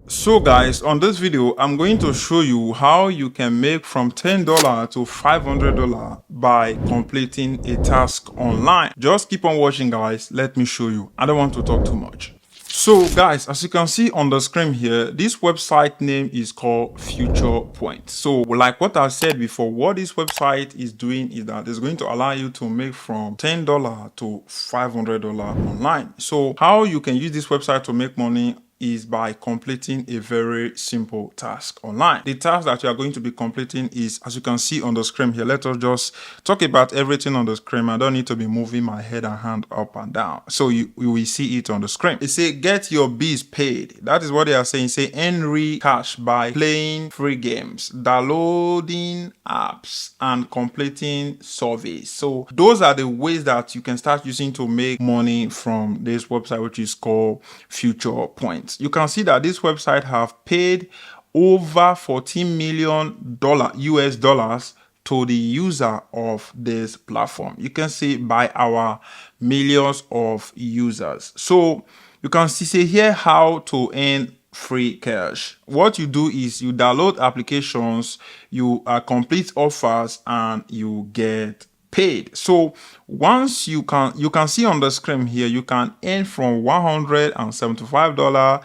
So guys, on this video, I'm going to show you how you can make from $10 to $500 by completing a task online. Just keep on watching guys, let me show you. I don't want to talk too much. So guys, as you can see on the screen here, this website name is called FeaturePoints. So like what I said before, what this website is doing is that it's going to allow you to make from $10 to $500 online. So how you can use this website to make money is by completing a very simple task online. The task that you are going to be completing is, as you can see on the screen here, let us just talk about everything on the screen. I don't need to be moving my head and hand up and down. So you will see it on the screen. It say get your bees paid. That is what they are saying. Say earn real cash by playing free games, downloading apps, and completing surveys. So those are the ways that you can start using to make money from this website, which is called FeaturePoints. You can see that this website have paid over $14 million US dollars to the user of this platform. You can see by our millions of users. So you can see here how to earn free cash. What you do is you download applications, you complete offers, and you get paid. So once you can see on the screen here, you can earn from $175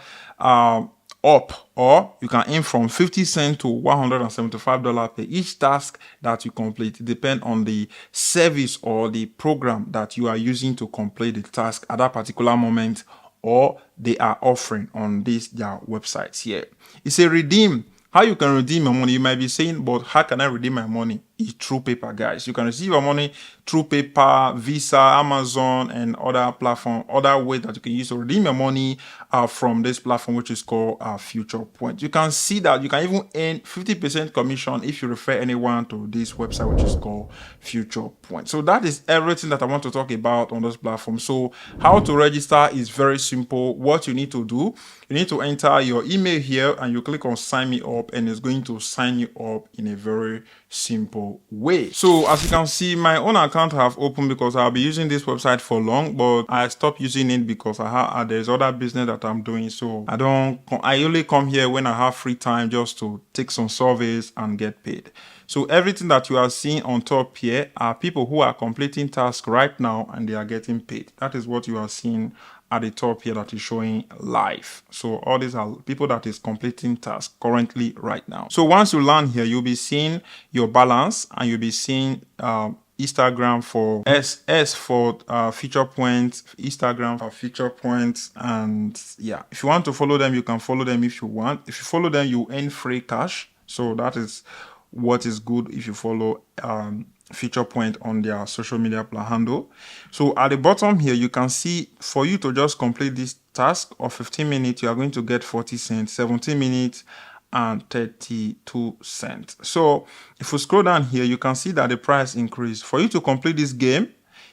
up, or you can earn from 50 cents to $175 per each task that you complete. It depends on the service or the program that you are using to complete the task at that particular moment, or they are offering on this their websites here. It's a redeem. How you can redeem your money? You might be saying, but how can I redeem my money? It's through paper, guys. You can receive your money through paper, Visa, Amazon, and other platform, other ways that you can use to redeem your money from this platform, which is called FeaturePoints. You can see that you can even earn 50% commission if you refer anyone to this website, which is called FeaturePoints. So that is everything that I want to talk about on this platform. So how to register is very simple. What you need to do, you need to enter your email here and you click on sign me up, and it's going to sign you up in a very simple way. So as you can see, my own account have opened because I'll be using this website for long, but I stopped using it because there's other business that I'm doing. So I only come here when I have free time just to take some surveys and get paid. So everything that you are seeing on top here are people who are completing tasks right now and they are getting paid. That is what you are seeing at the top here that is showing live. So all these are people that is completing tasks currently right now. So once you land here, you'll be seeing your balance, and you'll be seeing Instagram for S for FeaturePoints, Instagram for FeaturePoints, and yeah, if you want to follow them, you can follow them if you want. If you follow them, you earn free cash. So that is what is good if you follow FeaturePoint on their social media handle. So at the bottom here, you can see for you to just complete this task of 15 minutes, you are going to get 40 cents, 17 minutes and 32 cents. So if you scroll down here, you can see that the price increased. For you to complete this game,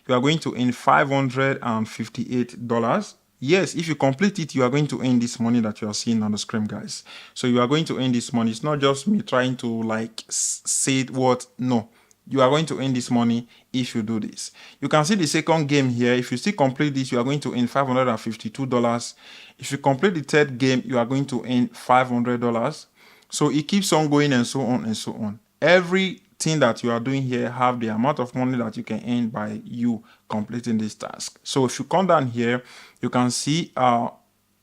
you are going to earn $558. Yes, if you complete it, you are going to earn this money that you are seeing on the screen, guys. So you are going to earn this money. It's not just me trying to like say what, no. You are going to earn this money if you do this. You can see the second game here. If you still complete this, you are going to earn $552. If you complete the third game, you are going to earn $500. So it keeps on going and so on and so on. Everything that you are doing here have the amount of money that you can earn by you completing this task. So if you come down here, you can see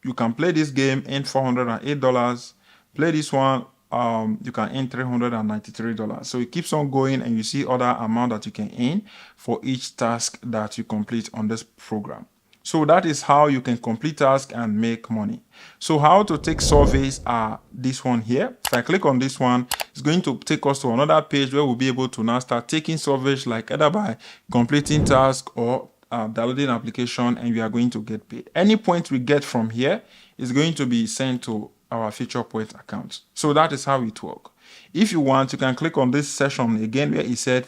you can play this game, earn $408. Play this one, you can earn $393. So it keeps on going, and you see other amount that you can earn for each task that you complete on this program. So that is how you can complete tasks and make money. So how to take surveys are this one here. If I click on this one, it's going to take us to another page where we'll be able to now start taking surveys, like either by completing tasks or downloading application, and we are going to get paid. Any point we get from here is going to be sent to our FeaturePoints account. So that is how it works. If you want, you can click on this session again where it said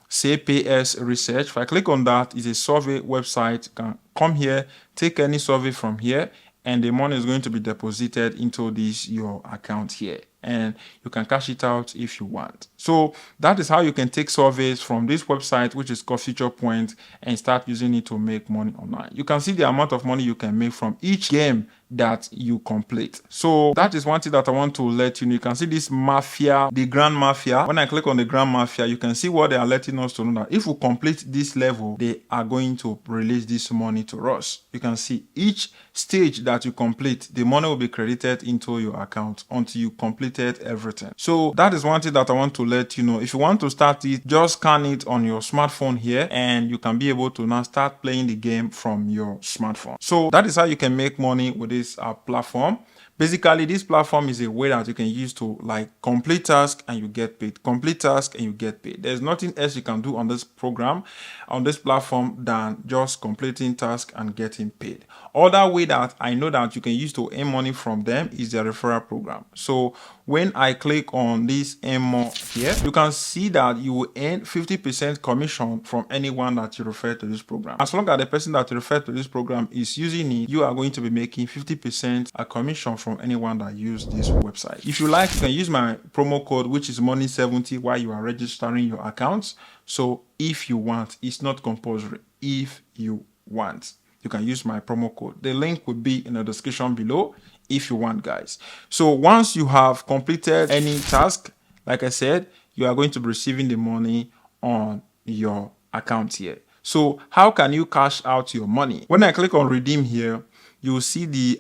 CPS research. If I click on that, it's a survey website. You can come here, take any survey from here, and the money is going to be deposited into this your account here. and you can cash it out if you want. So that is how you can take surveys from this website, which is called FeaturePoints, and start using it to make money online. You can see the amount of money you can make from each game that you complete. So that is one thing that I want to let you know. You can see this mafia, the Grand Mafia. When I click on the Grand Mafia, you can see what they are letting us to know, that if we complete this level, they are going to release this money to us. You can see each stage that you complete, the money will be credited into your account until you completed everything. So that is one thing that I want to let you know. If you want to start it, just scan it on your smartphone here, and you can be able to now start playing the game from your smartphone. So that is how you can make money with this platform. Basically, this platform is a way that you can use to like complete tasks and you get paid. Complete tasks and you get paid. There's nothing else you can do on this program, on this platform, than just completing tasks and getting paid. Other way that I know that you can use to earn money from them is their referral program. So when I click on this earn more here, you can see that you will earn 50% commission from anyone that you refer to this program. As long as the person that you refer to this program is using it, you are going to be making 50% a commission from anyone that use this website. If you like, you can use my promo code, which is money70, while you are registering your accounts. So if you want, it's not compulsory. If you want, you can use my promo code. The link will be in the description below if you want, guys. So once you have completed any task, like I said, you are going to be receiving the money on your account here. So how can you cash out your money? When I click on redeem here, you will see the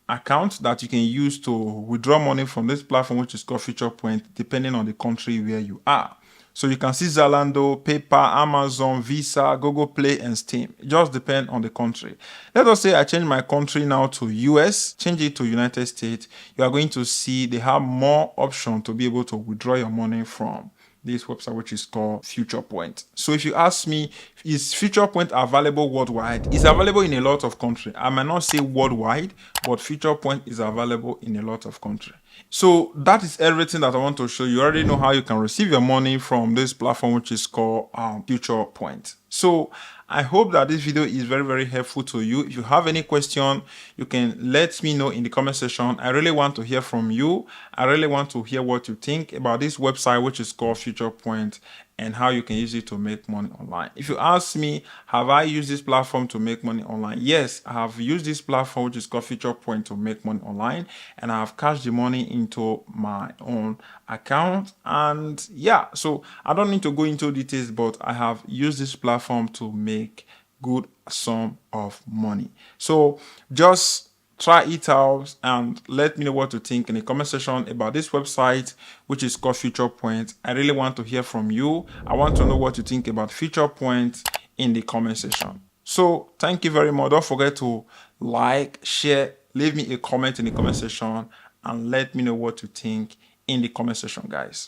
account that you can use to withdraw money from this platform, which is called FeaturePoints, depending on the country where you are. So you can see Zalando, PayPal, Amazon, Visa, Google Play, and Steam. It just depends on the country. Let us say I change my country now to US, change it to United States. You are going to see they have more options to be able to withdraw your money from this website, which is called FeaturePoints. So if you ask me, is FeaturePoints available worldwide? It's available in a lot of countries. I might not say worldwide, but FeaturePoints is available in a lot of countries. So that is everything that I want to show you. You already know how you can receive your money from this platform, which is called FeaturePoints. So I hope that this video is very, very helpful to you. If you have any question, you can let me know in the comment section. I really want to hear from you. I really want to hear what you think about this website, which is called FeaturePoints, and how you can use it to make money online. If you ask me, have I used this platform to make money online? Yes, I have used this platform, which is called FeaturePoints, to make money online, and I have cashed the money into my own account. And yeah, so I don't need to go into details, but I have used this platform to make good sum of money. So just try it out and let me know what you think in the comment section about this website, which is called FeaturePoints. I really want to hear from you. I want to know what you think about FeaturePoints in the comment section. So thank you very much. Don't forget to like, share, leave me a comment in the comment section, and let me know what you think in the comment section, guys.